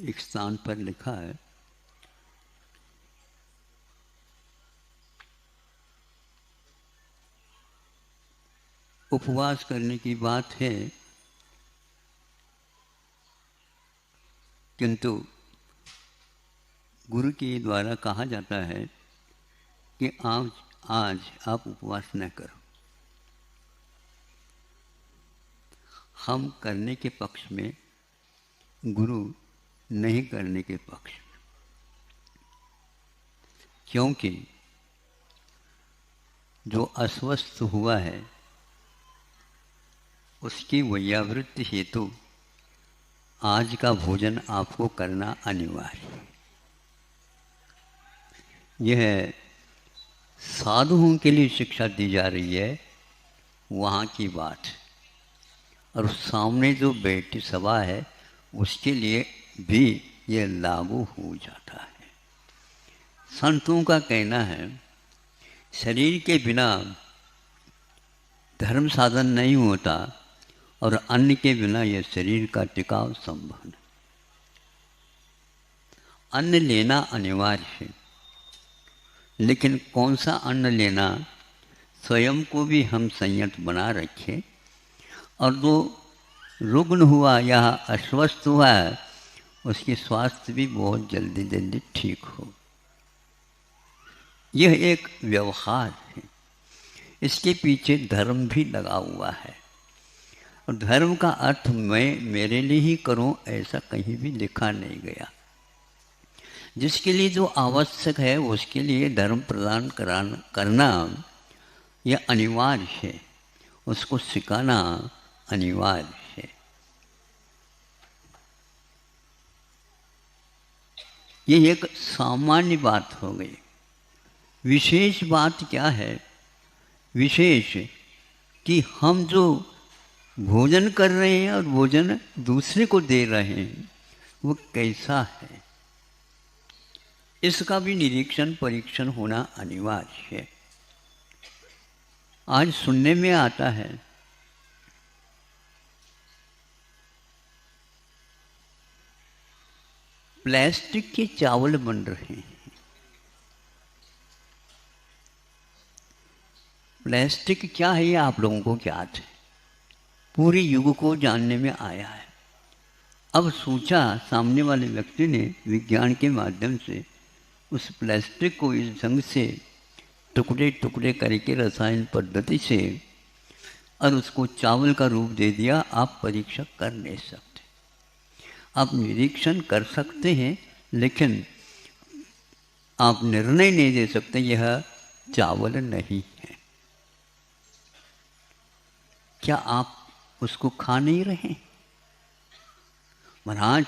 एक स्थान पर लिखा है, उपवास करने की बात है, किंतु गुरु के द्वारा कहा जाता है कि आज आप उपवास न करो। हम करने के पक्ष में, गुरु नहीं करने के पक्ष में, क्योंकि जो अस्वस्थ हुआ है उसकी वैयावृत्ति हेतु आज का भोजन आपको करना अनिवार्य है। यह साधुओं के लिए शिक्षा दी जा रही है, वहाँ की बात, और सामने जो बैठी सभा है उसके लिए भी यह लागू हो जाता है। संतों का कहना है, शरीर के बिना धर्म साधन नहीं होता और अन्न के बिना यह शरीर का टिकाव संभव नहीं। अन्न लेना अनिवार्य है, लेकिन कौन सा अन्न लेना, स्वयं को भी हम संयत बना रखें, और जो रुग्ण हुआ या अस्वस्थ हुआ है उसकी स्वास्थ्य भी बहुत जल्दी जल्दी ठीक हो। यह एक व्यवहार है, इसके पीछे धर्म भी लगा हुआ है। और धर्म का अर्थ मैं मेरे लिए ही करूं ऐसा कहीं भी लिखा नहीं गया। जिसके लिए जो आवश्यक है उसके लिए धर्म प्रदान करना यह अनिवार्य है, उसको सिखाना अनिवार्य है। ये एक सामान्य बात हो गई। विशेष बात क्या है? विशेष कि हम जो भोजन कर रहे हैं और भोजन दूसरे को दे रहे हैं वो कैसा है, इसका भी निरीक्षण परीक्षण होना अनिवार्य है। आज सुनने में आता है प्लास्टिक के चावल बन रहे हैं। प्लास्टिक क्या है ये आप लोगों को ज्ञात है, पूरे युग को जानने में आया है। अब सोचा सामने वाले व्यक्ति ने विज्ञान के माध्यम से उस प्लास्टिक को इस ढंग से टुकड़े टुकड़े करके रसायन पद्धति से और उसको चावल का रूप दे दिया। आप परीक्षा कर नहीं सकते, आप निरीक्षण कर सकते हैं, लेकिन आप निर्णय नहीं दे सकते यह चावल नहीं है। क्या आप उसको खा नहीं रहे? महाराज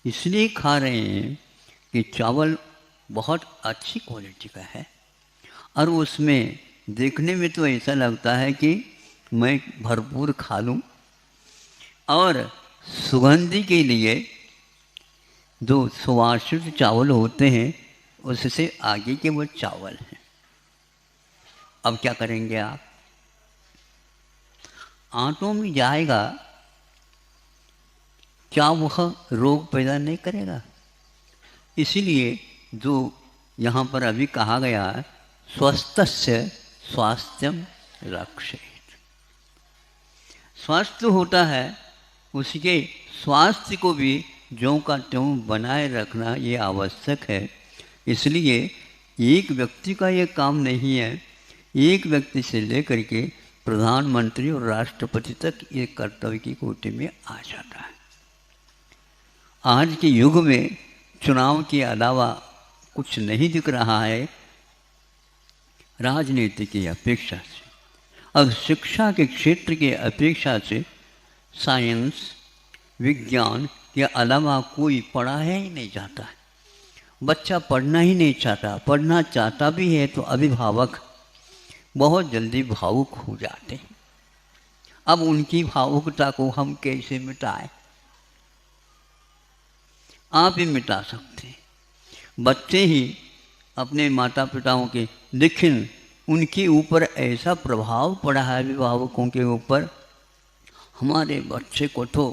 इसलिए खा रहे हैं कि चावल बहुत अच्छी क्वालिटी का है और उसमें देखने में तो ऐसा लगता है कि मैं भरपूर खा लूं, और सुगंधी के लिए जो सुवासित चावल होते हैं उससे आगे के वो चावल हैं। अब क्या करेंगे आप? आंतों में जाएगा, क्या वह रोग पैदा नहीं करेगा? इसीलिए जो यहाँ पर अभी कहा गया है, स्वस्थस्य स्वास्थ्यम रक्षेत। स्वास्थ्य होता है, उसके स्वास्थ्य को भी ज्यों का त्यों बनाए रखना ये आवश्यक है। इसलिए एक व्यक्ति का ये काम नहीं है, एक व्यक्ति से लेकर के प्रधानमंत्री और राष्ट्रपति तक ये कर्तव्य की कोटि में आ जाता है। आज के युग में चुनाव के अलावा कुछ नहीं दिख रहा है राजनीति की अपेक्षा से, और शिक्षा के क्षेत्र के अपेक्षा से साइंस विज्ञान के अलावा कोई पढ़ाया ही नहीं जाता है। बच्चा पढ़ना ही नहीं चाहता, पढ़ना चाहता भी है तो अभिभावक बहुत जल्दी भावुक हो जाते हैं। अब उनकी भावुकता को हम कैसे मिटाएं? आप ही मिटा सकते हैं। बच्चे ही अपने माता पिताओं के, लेकिन उनके ऊपर ऐसा प्रभाव पड़ा है अभिभावकों के ऊपर, हमारे बच्चे को तो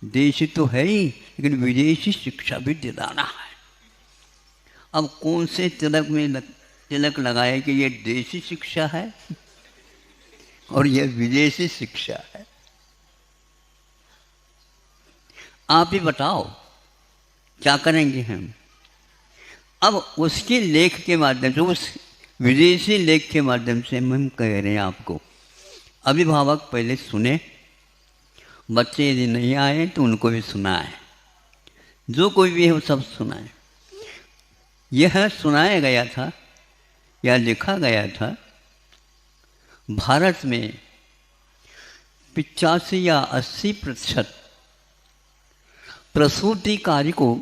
देशी तो है ही, लेकिन विदेशी शिक्षा भी दिलाना है। अब कौन से तिलक लगाए कि ये देशी शिक्षा है और ये विदेशी शिक्षा है? आप ही बताओ क्या करेंगे हम? अब उसके लेख के माध्यम से, उस विदेशी लेख के माध्यम से हम कह रहे हैं आपको, अभिभावक पहले सुने, बच्चे यदि नहीं आए तो उनको भी सुनाए, जो कोई भी है वो सब सुनाए। यह सुनाया गया था या लिखा गया था भारत में 85 या 80% प्रसूति कार्य को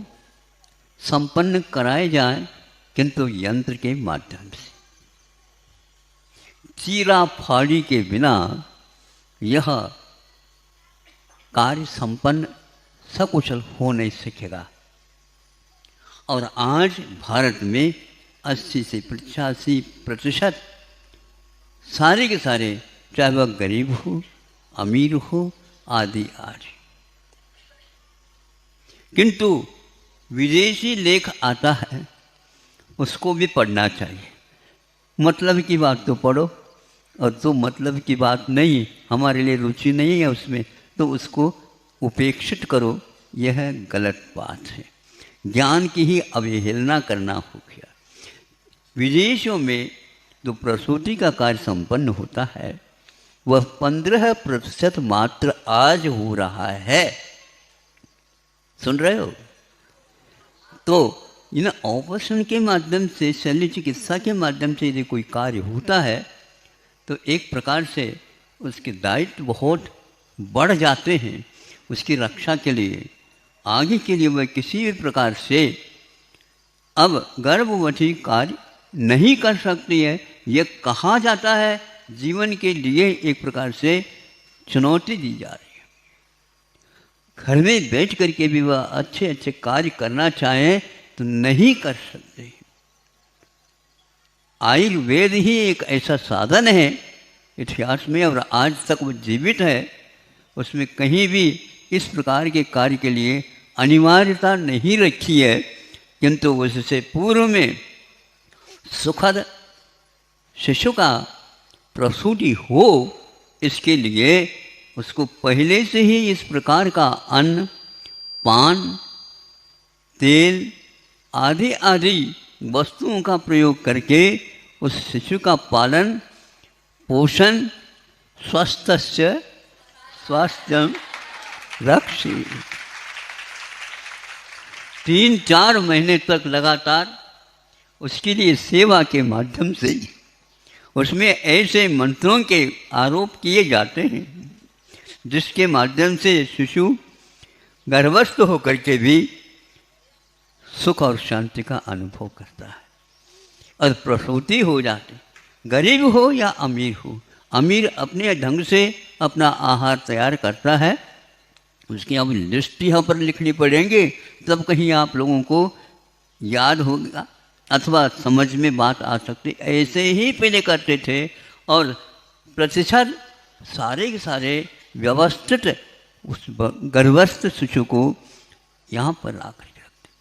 संपन्न कराए जाए, किंतु यंत्र के माध्यम से, चीरा फाड़ी के बिना यह कार्य संपन्न सकुशल हो नहीं सकेगा। और आज भारत में 80 से 85% सारे के सारे, चाहे वह गरीब हो अमीर हो आदि आदि, किंतु विदेशी लेख आता है उसको भी पढ़ना चाहिए। मतलब की बात तो पढ़ो, और तो मतलब की बात नहीं, हमारे लिए रुचि नहीं है उसमें, तो उसको उपेक्षित करो, यह गलत बात है। ज्ञान की ही अवहेलना करना हो गया। विदेशों में जो प्रसूति का कार्य संपन्न होता है वह 15% मात्र आज हो रहा है। सुन रहे हो? तो इन ऑपरेशन के माध्यम से, शल्य चिकित्सा के माध्यम से यदि कोई कार्य होता है तो एक प्रकार से उसके दायित्व बहुत बढ़ जाते हैं। उसकी रक्षा के लिए, आगे के लिए वह किसी भी प्रकार से अब गर्भवती कार्य नहीं कर सकती है। यह कहा जाता है जीवन के लिए एक प्रकार से चुनौती दी जा रही है। घर में बैठ करके भी वह अच्छे अच्छे कार्य करना चाहे तो नहीं कर सकते। आयुर्वेद ही एक ऐसा साधन है इतिहास में, और आज तक वो जीवित है। उसमें कहीं भी इस प्रकार के कार्य के लिए अनिवार्यता नहीं रखी है, किंतु उससे पूर्व में सुखद शिशु का प्रसूति हो, इसके लिए उसको पहले से ही इस प्रकार का अन्न, पान, तेल आदि आदि वस्तुओं का प्रयोग करके उस शिशु का पालन पोषण, स्वस्थस्य स्वास्थ्यम रक्षि, 3-4 महीने तक लगातार उसके लिए सेवा के माध्यम से उसमें ऐसे मंत्रों के आरोप किए जाते हैं जिसके माध्यम से शिशु गर्भस्थ होकर के भी सुख और शांति का अनुभव करता है और प्रसूति हो जाती। गरीब हो या अमीर हो, अमीर अपने ढंग से अपना आहार तैयार करता है, उसकी अब लिस्ट यहाँ पर लिखनी पड़ेंगे, तब कहीं आप लोगों को याद होगा अथवा समझ में बात आ सकती। ऐसे ही पहले करते थे और प्रतिशत सारे के सारे व्यवस्थित उस गर्भस्थ शिशु को यहाँ पर लाकर रखते थे।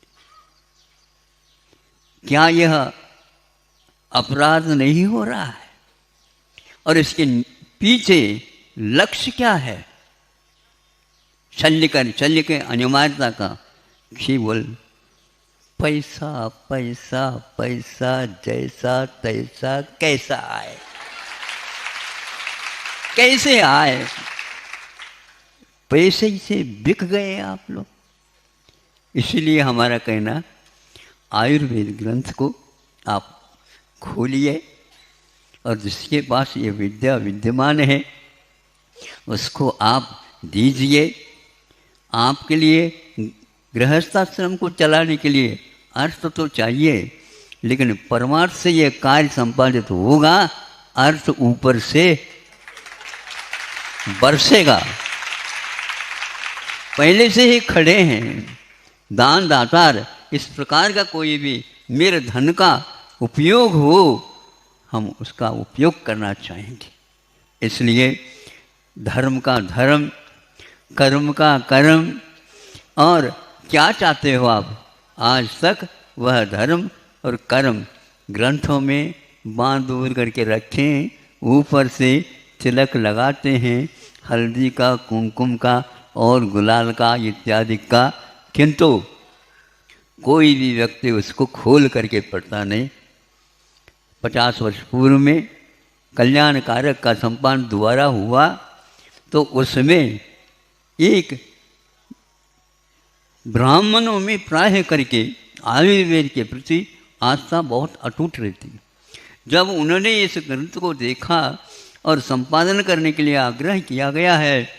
क्या यह अपराध नहीं हो रहा है? और इसके पीछे लक्ष्य क्या है? शल्य के अनिवार्यता का केवल पैसा पैसा पैसा, जैसा तैसा, कैसा आए, कैसे आए, पैसे से बिक गए आप लोग। इसलिए हमारा कहना, आयुर्वेद ग्रंथ को आप खोलिए और जिसके पास ये विद्या विद्यमान है उसको आप दीजिए। आपके लिए गृहस्थाश्रम को चलाने के लिए अर्थ तो चाहिए, लेकिन परमार्थ से ये कार्य संपादित होगा, अर्थ ऊपर से बरसेगा। पहले से ही खड़े हैं दान दातार, इस प्रकार का कोई भी मेरे धन का उपयोग हो, हम उसका उपयोग करना चाहेंगे। इसलिए धर्म का धर्म, कर्म का कर्म। और क्या चाहते हो आप? आज तक वह धर्म और कर्म ग्रंथों में बांध दूर करके रखें, ऊपर से तिलक लगाते हैं हल्दी का, कुमकुम का और गुलाल का इत्यादि का, किंतु कोई भी व्यक्ति उसको खोल करके पढ़ता नहीं। 50 वर्ष पूर्व में कल्याण कारक का संपादन दोबारा हुआ तो उसमें एक ब्राह्मणों में प्राय करके आयुर्वेद के प्रति आस्था बहुत अटूट रहती। जब उन्होंने इस ग्रंथ को देखा और संपादन करने के लिए आग्रह किया गया है,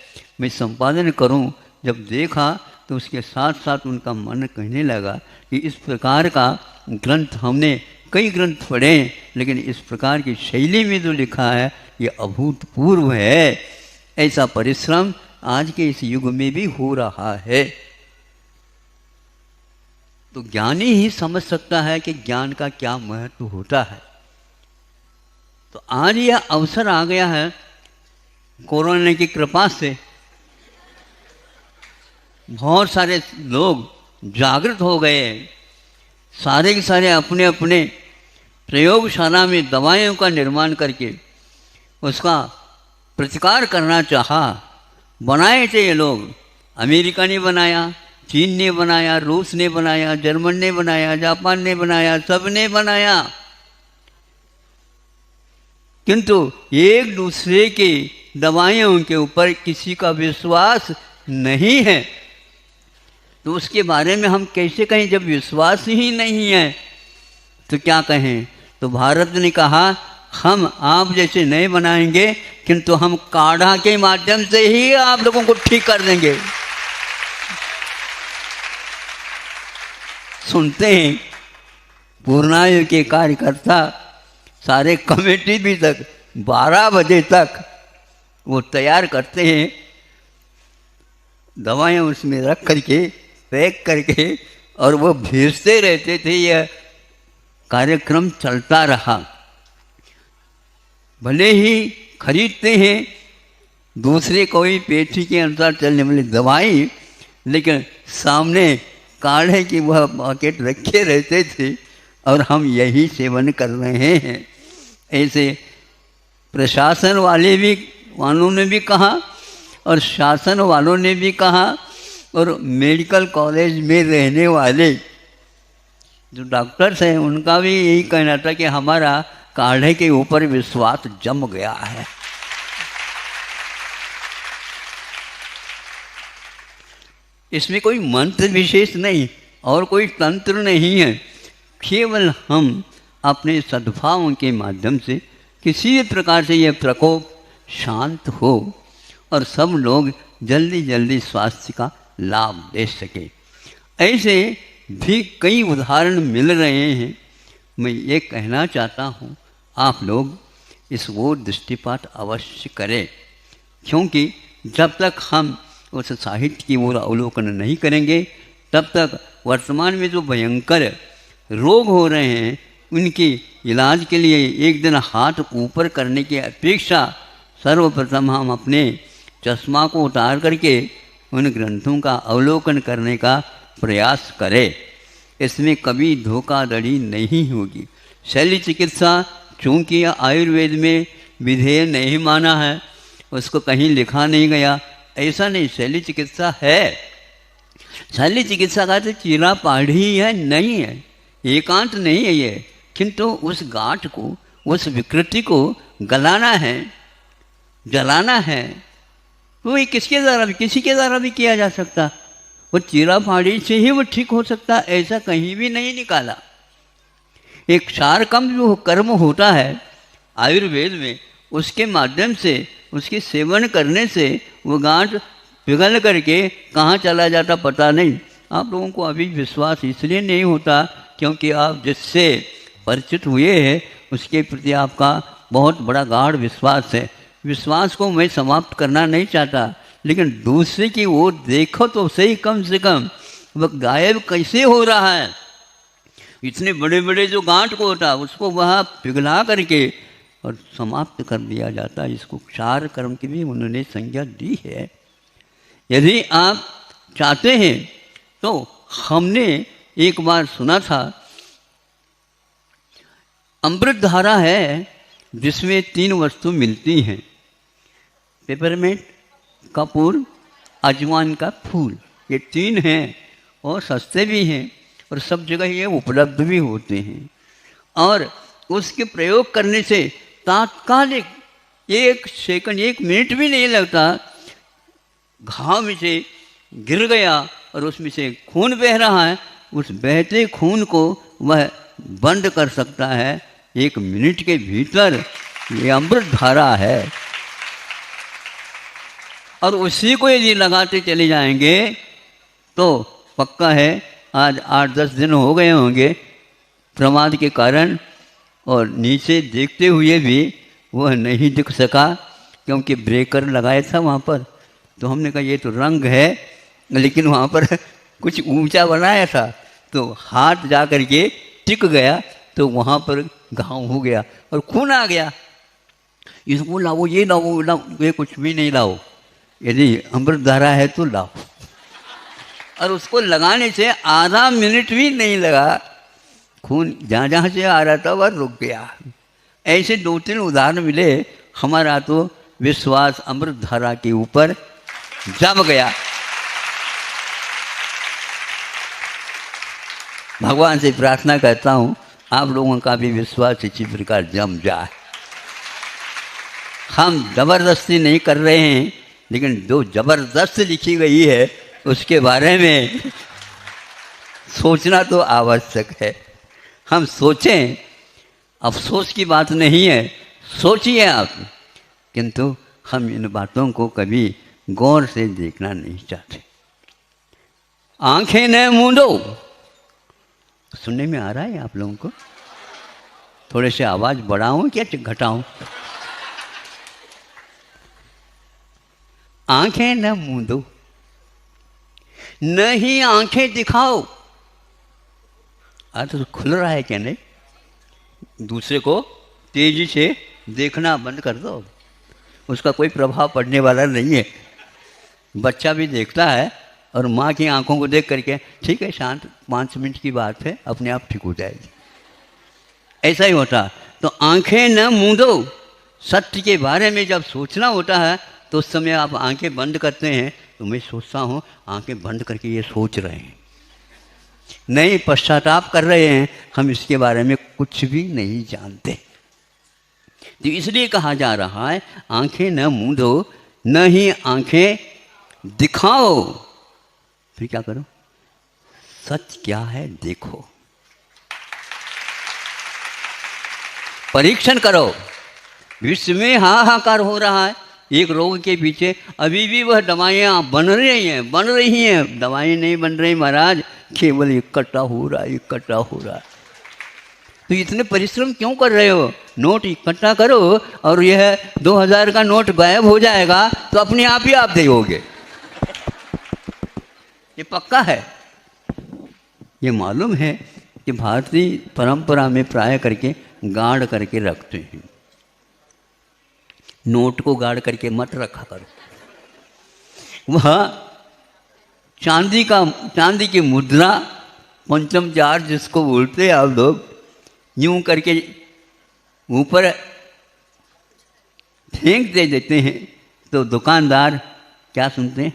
मैं संपादन करूं, जब देखा तो उसके साथ साथ उनका मन कहने लगा कि इस प्रकार का ग्रंथ हमने कई ग्रंथ पढ़े, लेकिन इस प्रकार की शैली में जो लिखा है ये अभूतपूर्व है। ऐसा परिश्रम आज के इस युग में भी हो रहा है। तो ज्ञानी ही समझ सकता है कि ज्ञान का क्या महत्व होता है। तो आज यह अवसर आ गया है, कोरोना की कृपा से बहुत सारे लोग जागृत हो गए। सारे के सारे अपने अपने प्रयोगशाला में दवाइयों का निर्माण करके उसका प्रतिकार करना चाहा। बनाए थे ये लोग, अमेरिका ने बनाया, चीन ने बनाया, रूस ने बनाया, जर्मन ने बनाया, जापान ने बनाया, सब ने बनाया, किंतु एक दूसरे की दवाइयों के ऊपर किसी का विश्वास नहीं है। तो उसके बारे में हम कैसे कहें जब विश्वास ही नहीं है तो क्या कहें? तो भारत ने कहा हम आप जैसे नहीं बनाएंगे, किंतु हम काढ़ा के माध्यम से ही आप लोगों को ठीक कर देंगे। सुनते हैं पूर्णायु के कार्यकर्ता सारे कमेटी भी तक 12 बजे तक वो तैयार करते हैं, दवाएं उसमें रख करके पैक करके, और वो भेजते रहते थे। यह कार्यक्रम चलता रहा। भले ही खरीदते हैं दूसरे कोई पेटी के अनुसार चलने वाली दवाई, लेकिन सामने काढ़े की वह पैकेट रखे रहते थे और हम यही सेवन कर रहे हैं। ऐसे प्रशासन वालों ने भी कहा और शासन वालों ने भी कहा, और मेडिकल कॉलेज में रहने वाले जो डॉक्टर्स हैं उनका भी यही कहना था कि हमारा काढ़े के ऊपर विश्वास जम गया है। इसमें कोई मंत्र विशेष नहीं और कोई तंत्र नहीं है, केवल हम अपने सद्भावों के माध्यम से किसी प्रकार से यह प्रकोप शांत हो और सब लोग जल्दी जल्दी स्वास्थ्य का लाभ ले सके। ऐसे भी कई उदाहरण मिल रहे हैं। मैं ये कहना चाहता हूँ आप लोग इस ओर दृष्टिपात अवश्य करें, क्योंकि जब तक हम उस साहित्य की ओर अवलोकन नहीं करेंगे तब तक वर्तमान में जो भयंकर रोग हो रहे हैं उनके इलाज के लिए एक दिन हाथ ऊपर करने की अपेक्षा सर्वप्रथम हम अपने चश्मा को उतार करके उन ग्रंथों का अवलोकन करने का प्रयास करें। इसमें कभी धोखाधड़ी नहीं होगी। शल्य चिकित्सा चूँकि आयुर्वेद में विधेय नहीं माना है, उसको कहीं लिखा नहीं गया, ऐसा नहीं। शल्य चिकित्सा है, शल्य चिकित्सा का तो चीरा पाढ़ी है, नहीं है, एकांत नहीं है ये, किंतु उस गांठ को, उस विकृति को गलाना है, जलाना है। तो ये किसके द्वारा भी, किसी के द्वारा भी किया जा सकता। वो चीरा फाड़ी से ही वो ठीक हो सकता, ऐसा कहीं भी नहीं निकाला। एक क्षारकम जो कर्म होता है आयुर्वेद में, उसके माध्यम से, उसके सेवन करने से वो गांठ पिघल करके कहाँ चला जाता पता नहीं। आप लोगों को अभी विश्वास इसलिए नहीं होता क्योंकि आप जिससे परिचित हुए हैं उसके प्रति आपका बहुत बड़ा गाढ़ विश्वास है। विश्वास को मैं समाप्त करना नहीं चाहता, लेकिन दूसरे की ओर देखो तो सही, कम से कम वह गायब कैसे हो रहा है। इतने बड़े बड़े जो गांठ को होता उसको वहाँ पिघला करके और समाप्त कर दिया जाता है। इसको क्षार कर्म की भी उन्होंने संज्ञा दी है। यदि आप चाहते हैं तो हमने एक बार सुना था, अमृत धारा है जिसमें 3 वस्तु मिलती हैं, पेपरमेंट, कपूर, अजवाइन का फूल। ये 3 हैं और सस्ते भी हैं और सब जगह ये उपलब्ध भी होते हैं। और उसके प्रयोग करने से तात्कालिक 1 सेकंड 1 मिनट भी नहीं लगता, घाव में से गिर गया और उसमें से खून बह रहा है, उस बहते खून को वह बंद कर सकता है 1 मिनट के भीतर। ये अमृत धारा है और उसी को यदि लगाते चले जाएंगे तो पक्का है आज 8-10 दिन हो गए होंगे प्रमाद के कारण, और नीचे देखते हुए भी वह नहीं दिख सका क्योंकि ब्रेकर लगाया था वहाँ पर। तो हमने कहा ये तो रंग है, लेकिन वहाँ पर कुछ ऊंचा बनाया था तो हाथ जा कर के टिक गया तो वहाँ पर घाव हो गया और खून आ गया। इसको लाओ, ये लाओ, ये कुछ भी नहीं लाओ, यदि अमृत धारा है तो लाओ। और उसको लगाने से आधा मिनट भी नहीं लगा, खून जहाँ जहाँ से आ रहा था वह रुक गया। ऐसे 2-3 उदाहरण मिले। हमारा तो विश्वास अमृत धारा के ऊपर जम गया। भगवान से प्रार्थना करता हूँ आप लोगों का भी विश्वास इसी प्रकार जम जाए। हम जबरदस्ती नहीं कर रहे हैं, लेकिन जो जबरदस्त लिखी गई है उसके बारे में सोचना तो आवश्यक है। हम सोचें, अफसोस की बात नहीं है, सोचिए आप, किंतु हम इन बातों को कभी गौर से देखना नहीं चाहते। आंखें न मूंदो, सुनने में आ रहा है आप लोगों को? थोड़े से आवाज बढ़ाऊं क्या घटाऊं? आंखें न मूंदो, नहीं आंखें दिखाओ। आज तो खुल रहा है क्या नहीं? दूसरे को तेजी से देखना बंद कर दो, उसका कोई प्रभाव पड़ने वाला नहीं है। बच्चा भी देखता है और माँ की आंखों को देख करके ठीक है शांत, 5 मिनट की बात है, अपने आप ठीक हो जाएगी। ऐसा ही होता। तो आंखें न मूंदो, सत्य के बारे में जब सोचना होता है तो उस समय आप आंखें बंद करते हैं। तो मैं सोचता हूँ आंखें बंद करके ये सोच रहे हैं, नहीं पश्चाताप कर रहे हैं, हम इसके बारे में कुछ भी नहीं जानते। तो इसलिए कहा जा रहा है आंखें न मूंदो, न ही आंखें दिखाओ। फिर क्या करो? सच क्या है देखो, परीक्षण करो। विश्व में हाहाकार हो रहा है एक रोग के पीछे, अभी भी वह दवाइयाँ बन रही हैं। दवाएं नहीं बन रही महाराज, केवल इकट्ठा हो रहा है, इकट्ठा हो रहा है। तो इतने परिश्रम क्यों कर रहे हो? नोट इकट्ठा करो और यह 2000 का नोट गायब हो जाएगा तो अपने आप ही आप दोगे। ये पक्का है। ये मालूम है कि भारतीय परंपरा में प्राय करके गाड़ करके रखते हैं। नोट को गाड़ करके मत रखा करो। वह चांदी की मुद्रा, पंचम जार जिसको बोलते हैं आप लोग, यूं करके ऊपर फेंक दे देते हैं तो दुकानदार क्या सुनते हैं?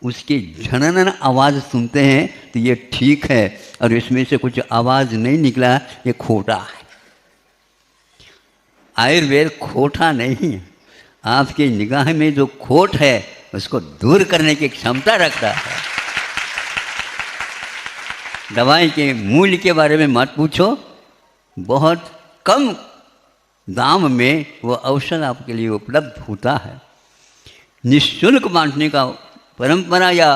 उसकी झनन आवाज़ सुनते हैं तो ये ठीक है, और इसमें से कुछ आवाज़ नहीं निकला, ये खोटा है। आयुर्वेद खोटा नहीं है, आपकी निगाह में जो खोट है उसको दूर करने की क्षमता रखता है। दवाई के मूल्य के बारे में मत पूछो, बहुत कम दाम में वो औषध आपके लिए उपलब्ध होता है। निःशुल्क बांटने का परंपरा या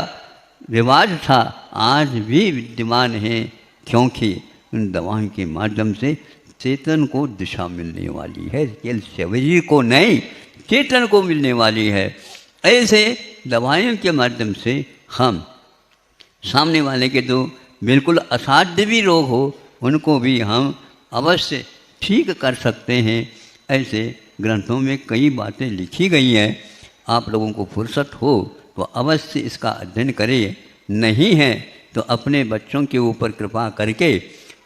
रिवाज था, आज भी विद्यमान है, क्योंकि उन दवाओं के माध्यम से चेतन को दिशा मिलने वाली है, केवल शरीर को नहीं चेतन को मिलने वाली है। ऐसे दवाइयों के माध्यम से हम सामने वाले के जो बिल्कुल असाध्य भी रोग हो उनको भी हम अवश्य ठीक कर सकते हैं। ऐसे ग्रंथों में कई बातें लिखी गई हैं। आप लोगों को फुर्सत हो वह अवश्य इसका अध्ययन करे। नहीं है तो अपने बच्चों के ऊपर कृपा करके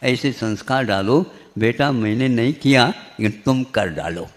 ऐसे संस्कार डालो, बेटा मैंने नहीं किया लेकिन तुम कर डालो।